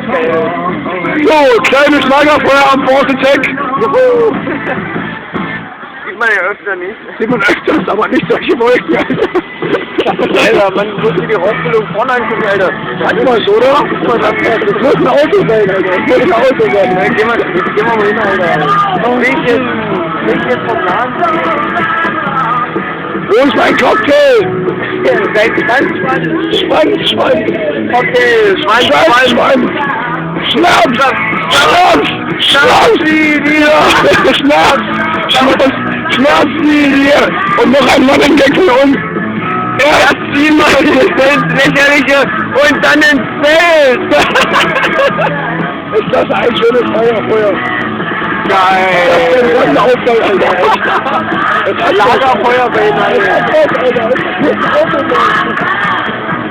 So, kleines Lagerfeuer am Force-Tech. Sieht man ja öfter nicht. Sieht man öfters, aber nicht solche Wolken, Alter, man muss sich die Rauchbildung vorne angucken, Alter. Manchmal so, oder? Das muss ein Auto sein, Alter. Das muss ein Auto sein. Ja, geh mal hin, Alter. Bin ich jetzt vom Laden? Wo ist mein Cocktail? Schwanz. Okay, Schwanz. Schnaps! Schnaps! Und noch ein Nonnendeckel und Erst ziehen wir ins Lächerliche und dann ins Feld! ist das ein schönes Feuerfeuer? Geil! Das ist ein Aufteil, Alter. Lagerfeuer bei Ihnen, Alter.